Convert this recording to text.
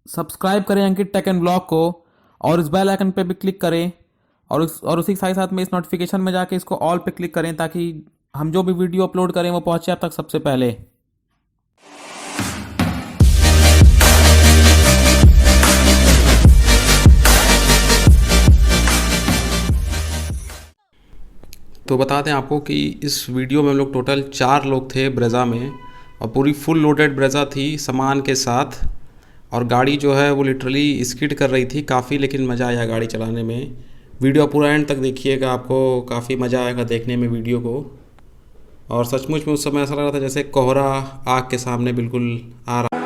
Subscribe करें अंकित take and blog को और इस बेल आइकन पे भी क्लिक करें और उसी के साथ साथ में इस नोटिफिकेशन में जाके इसको ऑल पे क्लिक करें ताकि हम जो भी वीडियो अपलोड करें वो पहुंचे आप तक सबसे पहले। तो बता दें आपको कि इस वीडियो में हम लोग टोटल 4 लोग थे ब्रेज़ा में, और पूरी फुल लोडेड ब्रेज़ा थी सामान के साथ। और गाड़ी जो है वो लिटरली स्किड कर रही थी काफ़ी, लेकिन मज़ा आया गाड़ी चलाने में। वीडियो पूरा एंड तक देखिएगा, आपको काफ़ी मज़ा आएगा देखने में वीडियो को। और सचमुच में उस समय ऐसा लग रहा था जैसे कोहरा आग के सामने बिल्कुल आ रहा।